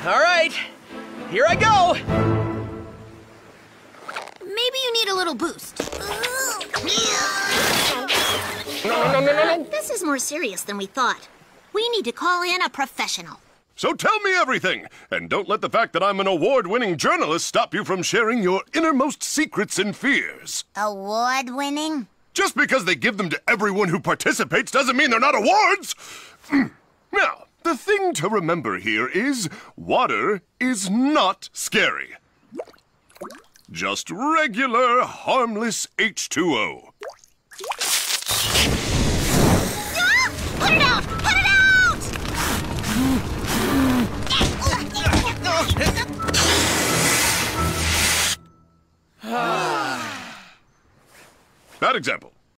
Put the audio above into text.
All right, here I go. Maybe you need a little boost. No. This is more serious than we thought. We need to call in a professional. So tell me everything, and don't let the fact that I'm an award-winning journalist stop you from sharing your innermost secrets and fears. Award-winning? Just because they give them to everyone who participates doesn't mean they're not awards! Now, the thing to remember here is water is not scary. Just regular, harmless H2O. Ah! Put it out! Put it out! Bad example.